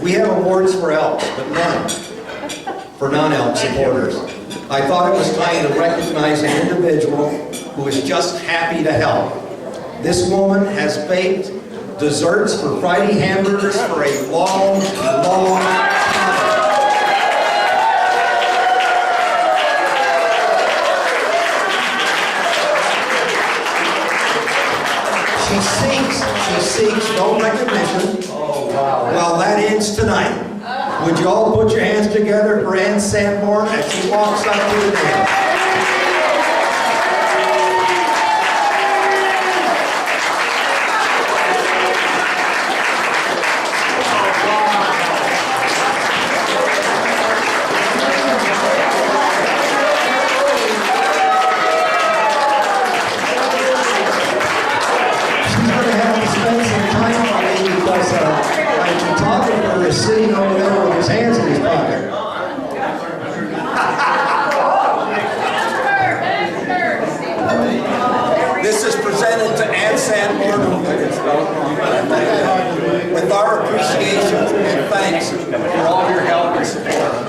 We have awards for Elks, but none for non-Elk supporters. I thought it was time to recognize an individual who is just happy to help. This woman has baked desserts for Friday hamburgers for a long, long time. She seeks no recognition. Oh, wow. Well, that ends tonight. Would you all put your hands together for Ann Sanborn as she walks up to the dance? Sitting over there with his hands in his pocket. This is presented to Ann Sanborn with our appreciation and thanks for all your help and support.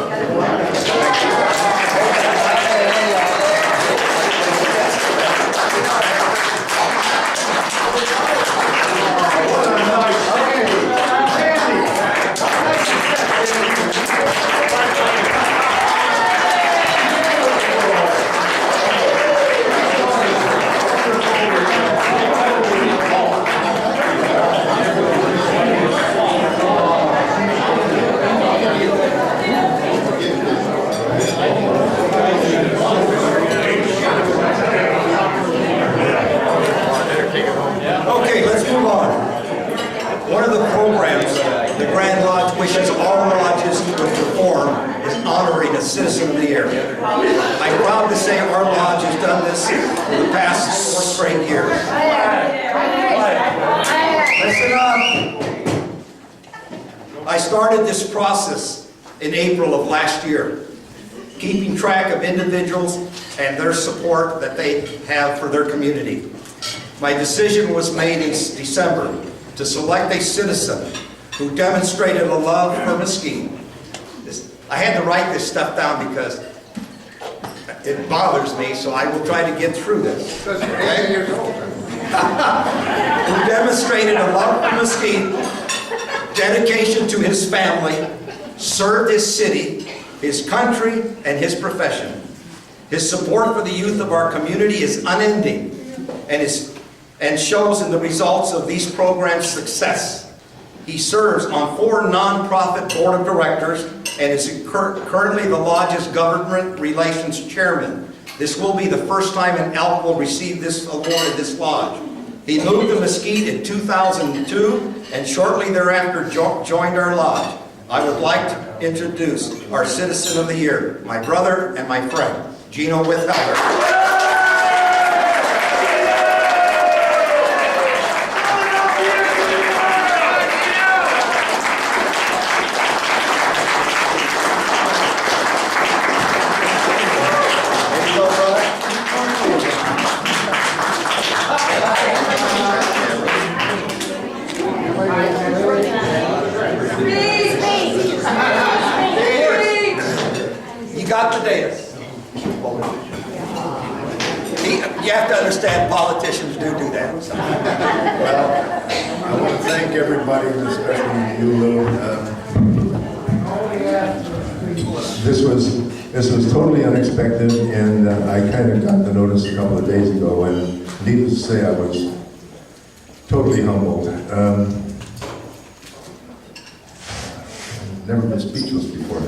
Okay, let's move on. One of the programs the Grand Lodge wishes all lodges to perform is honoring a Citizen of the Year. I'm proud to say our lodge has done this for the past 4 straight years. Listen up. I started this process in April of last year, keeping track of individuals and their support that they have for their community. My decision was made in December to select a citizen who demonstrated a love for Mesquite. I had to write this stuff down because it bothers me, so I will try to get through this. Okay? Who demonstrated a love for Mesquite, dedication to his family, served his city, his country, and his profession. His support for the youth of our community is unending and shows in the results of these programs' success. He serves on 4 nonprofit board of directors and is currently the lodge's government relations chairman. This will be the first time an Elk will receive this award at this lodge. He moved to Mesquite in 2002 and shortly thereafter joined our lodge. I would like to introduce our Citizen of the Year, my brother and my friend, Gino Withelder. Got the data. You have to understand politicians do that. Well, I want to thank everybody, especially you, Lou. This was totally unexpected, and I kind of got the notice a couple of days ago, and needless to say, I was totally humbled. Never been speechless before.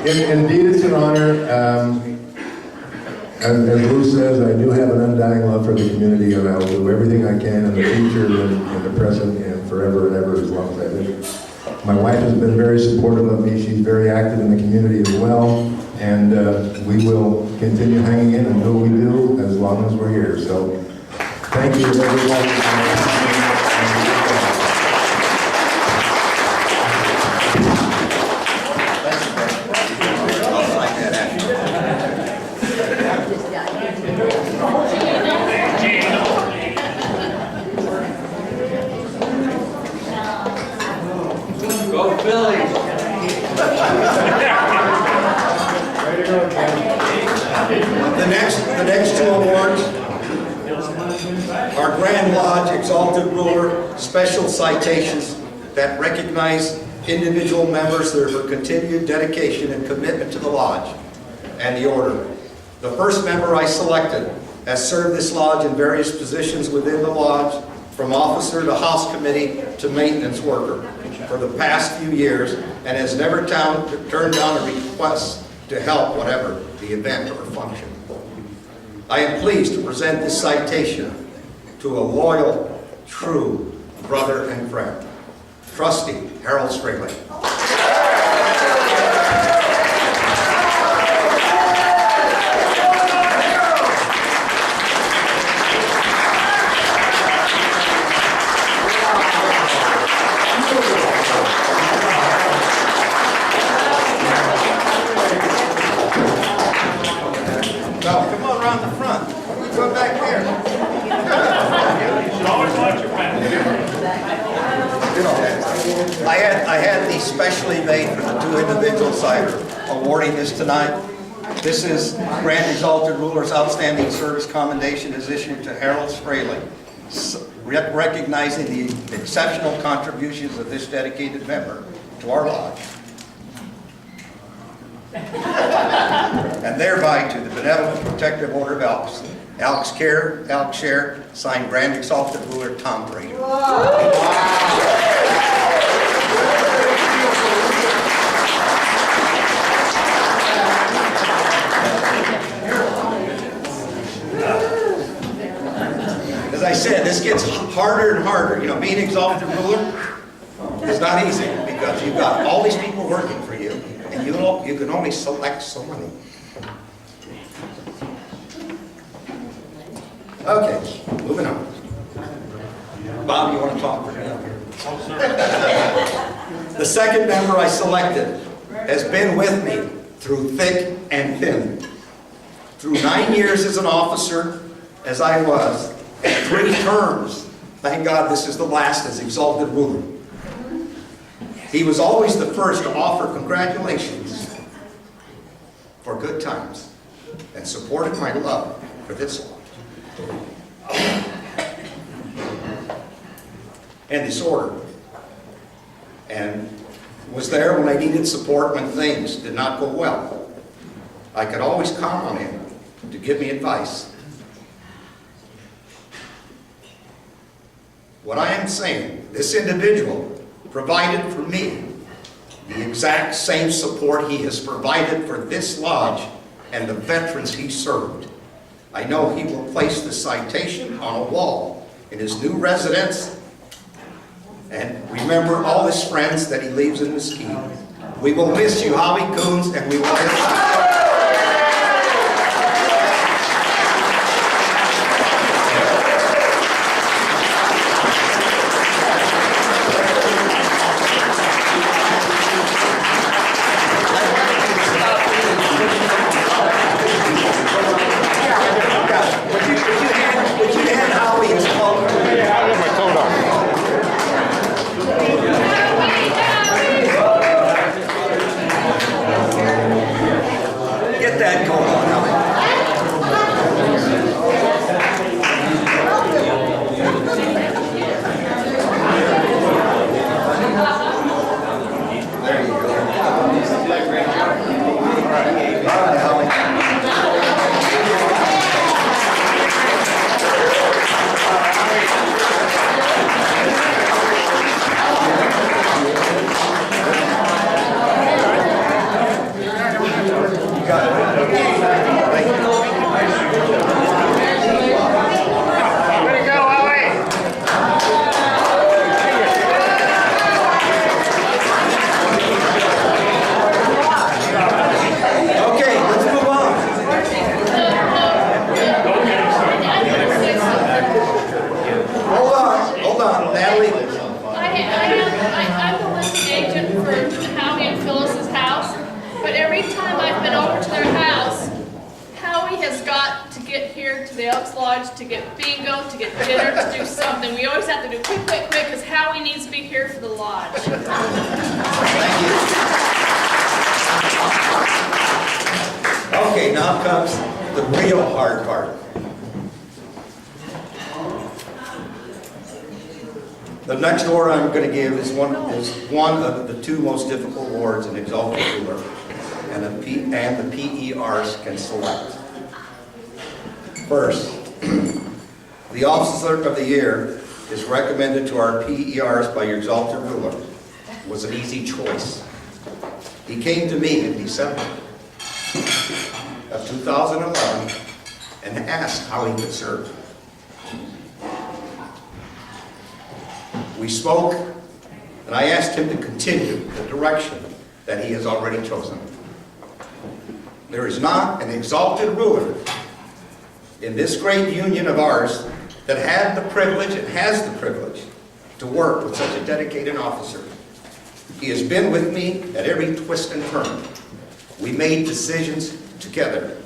Indeed, it's an honor. As Lou says, I do have an undying love for the community, and I will do everything I can in the future, in the present, and forever and ever, as long as I live. My wife has been very supportive of me. She's very active in the community as well, and we will continue hanging in and do what we do as long as we're here. So, thank you, everyone. Go Phillies! The next two awards are Grand Lodge Exalted Ruler Special Citations that recognize individual members for continued dedication and commitment to the Lodge and the Order. The first member I selected has served this Lodge in various positions within the Lodge, from officer to house committee to maintenance worker for the past few years, and has never turned down a request to help whatever the event or function. I am pleased to present this citation to a loyal, true brother and friend, Trustee Harold Straley. Now, come on around the front. Go back there. I had these specially made for the two individuals I am awarding this tonight. This is Grand Exalted Ruler's Outstanding Service Commendation is issued to Harold Straley, recognizing the exceptional contributions of this dedicated member to our Lodge, and thereby to the Benevolent Protective Order of Elks. Elks Care, Elks Share, signed Grand Exalted Ruler Tom Brady. As I said, this gets harder and harder. You know, being Exalted Ruler is not easy because you've got all these people working for you, and you can only select so many. Okay, moving on. Bob, you want to talk for me up here? The second member I selected has been with me through thick and thin. Through 9 years as an officer, as I was, and 3 terms, thank God this is the last as Exalted Ruler. He was always the first to offer congratulations for good times and supported my love for this one. And disorder, and was there when I needed support when things did not go well. I could always count on him to give me advice. What I am saying, this individual provided for me the exact same support he has provided for this lodge and the veterans he served. I know he will place the citation on a wall in his new residence and remember all his friends that he leaves in Mesquite. We will miss you, Howie Coons, and we will miss you. Would you hand Howie his coat? Yeah, I got my coat on. here to the Elks Lodge to get bingo, to get dinner, to do something. We always have to do quick, quick, quick, because Howie needs to be here for the lodge. Thank you. Okay, now comes the real hard part. The next award I'm going to give is one of the two most difficult awards an exalted ruler and the PERs can select. First, the Officer of the Year is recommended to our PERs by your exalted ruler. It was an easy choice. He came to me in December of 2011 and asked how he could serve. We spoke, and I asked him to continue the direction that he has already chosen. There is not an exalted ruler in this great union of ours that had the privilege and has the privilege to work with such a dedicated officer. He has been with me at every twist and turn. We made decisions together.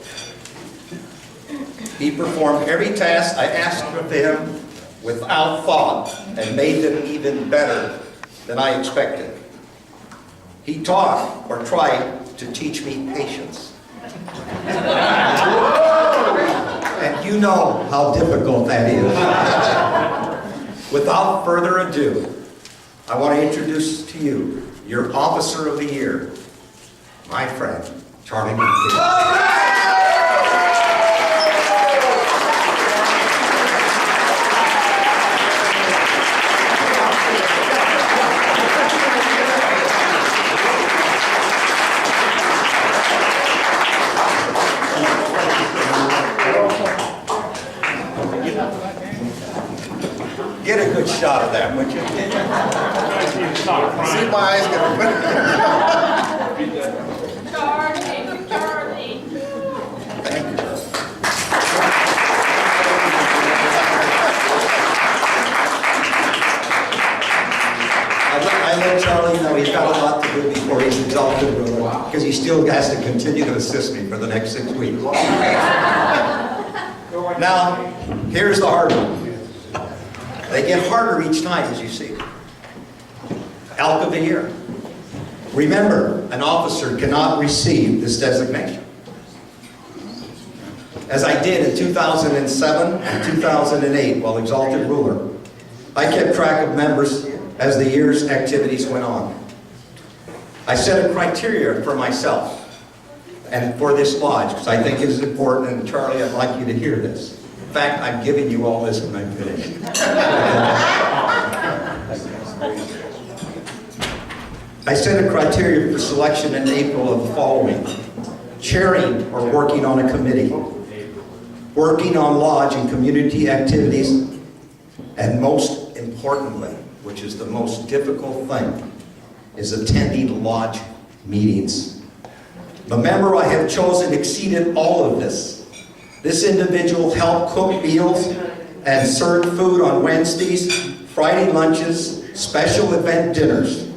He performed every task I asked of him without thought and made them even better than I expected. He taught or tried to teach me patience. And you know how difficult that is. Without further ado, I want to introduce to you your Officer of the Year, my friend, Charlie McKay. Get a good shot of that, would you? See my eyes get open. Charlie, Charlie. Thank you. I let Charlie know he's got a lot to do before he's exalted ruler, because he still has to continue to assist me for the next 6 weeks. Now, here's the hard one. They get harder each night, as you see. Elk of the Year. Remember, an officer cannot receive this designation. As I did in 2007 and 2008 while exalted ruler, I kept track of members as the year's activities went on. I set a criteria for myself and for this lodge, because I think it is important, and Charlie, I'd like you to hear this. In fact, I'm giving you all this when I'm finished. I set a criteria for selection in April of the following: chairing or working on a committee, working on lodge and community activities, and most importantly, which is the most difficult thing, is attending lodge meetings. The member I have chosen exceeded all of this. This individual helped cook meals and served food on Wednesdays, Friday lunches, special event dinners,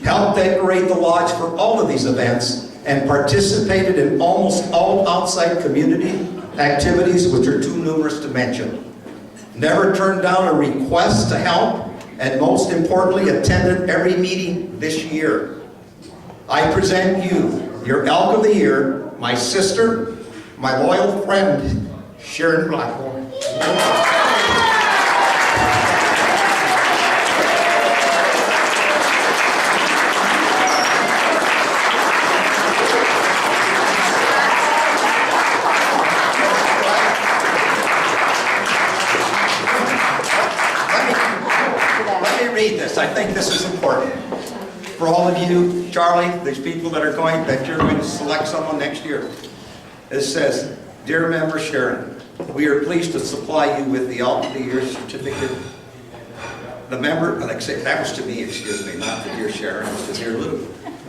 helped decorate the lodge for all of these events, and participated in almost all outside community activities, which are too numerous to mention. Never turned down a request to help, and most importantly, attended every meeting this year. I present you your Elk of the Year, my sister, my loyal friend, Sharon Blackwell. Let me read this. I think this is important. For all of you, Charlie, these people that you're going to select someone next year. It says, "Dear member Sharon, we are pleased to supply you with the Elk of the Year certificate." The member, like I say, that was to me, excuse me, not to dear Sharon, it was to dear Lou.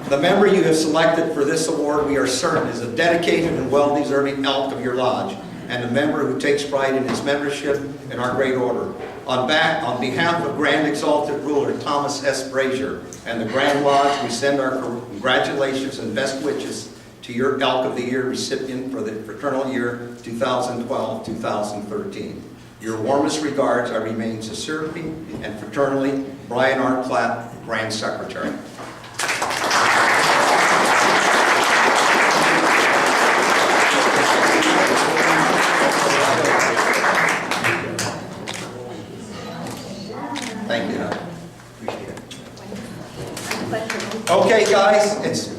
The member you have selected for this award, we are certain, is a dedicated and well-deserving Elk of your lodge, and a member who takes pride in his membership in our great order. On behalf of Grand Exalted Ruler Thomas S. Brazier and the Grand Lodge, we send our congratulations and best wishes to your Elk of the Year recipient for the fraternal year 2012-2013. Your warmest regards, I remain sincerely and fraternally, Brian R. Platt, Grand Secretary. Thank you. Appreciate it. Okay, guys,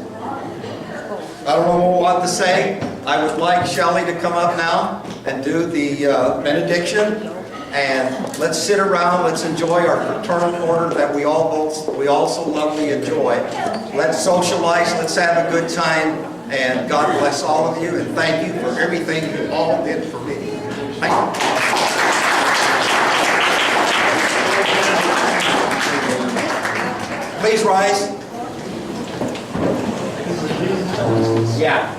I don't know what to say. I would like Shelley to come up now and do the benediction. And let's sit around, let's enjoy our fraternal order that we all so love to enjoy. Let's socialize, let's have a good time, and God bless all of you, and thank you for everything you all did for me. Thank you. Please rise. Yeah.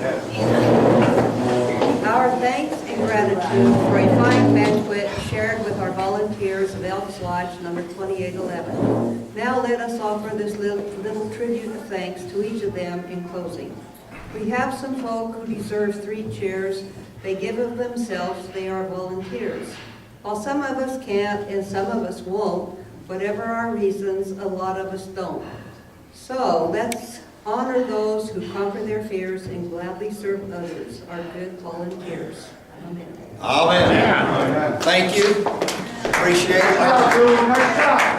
Our thanks and gratitude for a fine banquet shared with our volunteers of Elks Lodge number 2811. Now let us offer this little tribute of thanks to each of them in closing. We have some folk who deserve 3 cheers. They give of themselves, they are volunteers. While some of us can't and some of us won't, whatever our reasons, a lot of us don't. So let's honor those who conquer their fears and gladly serve others, our good volunteers. Amen. Amen. Thank you. Appreciate it.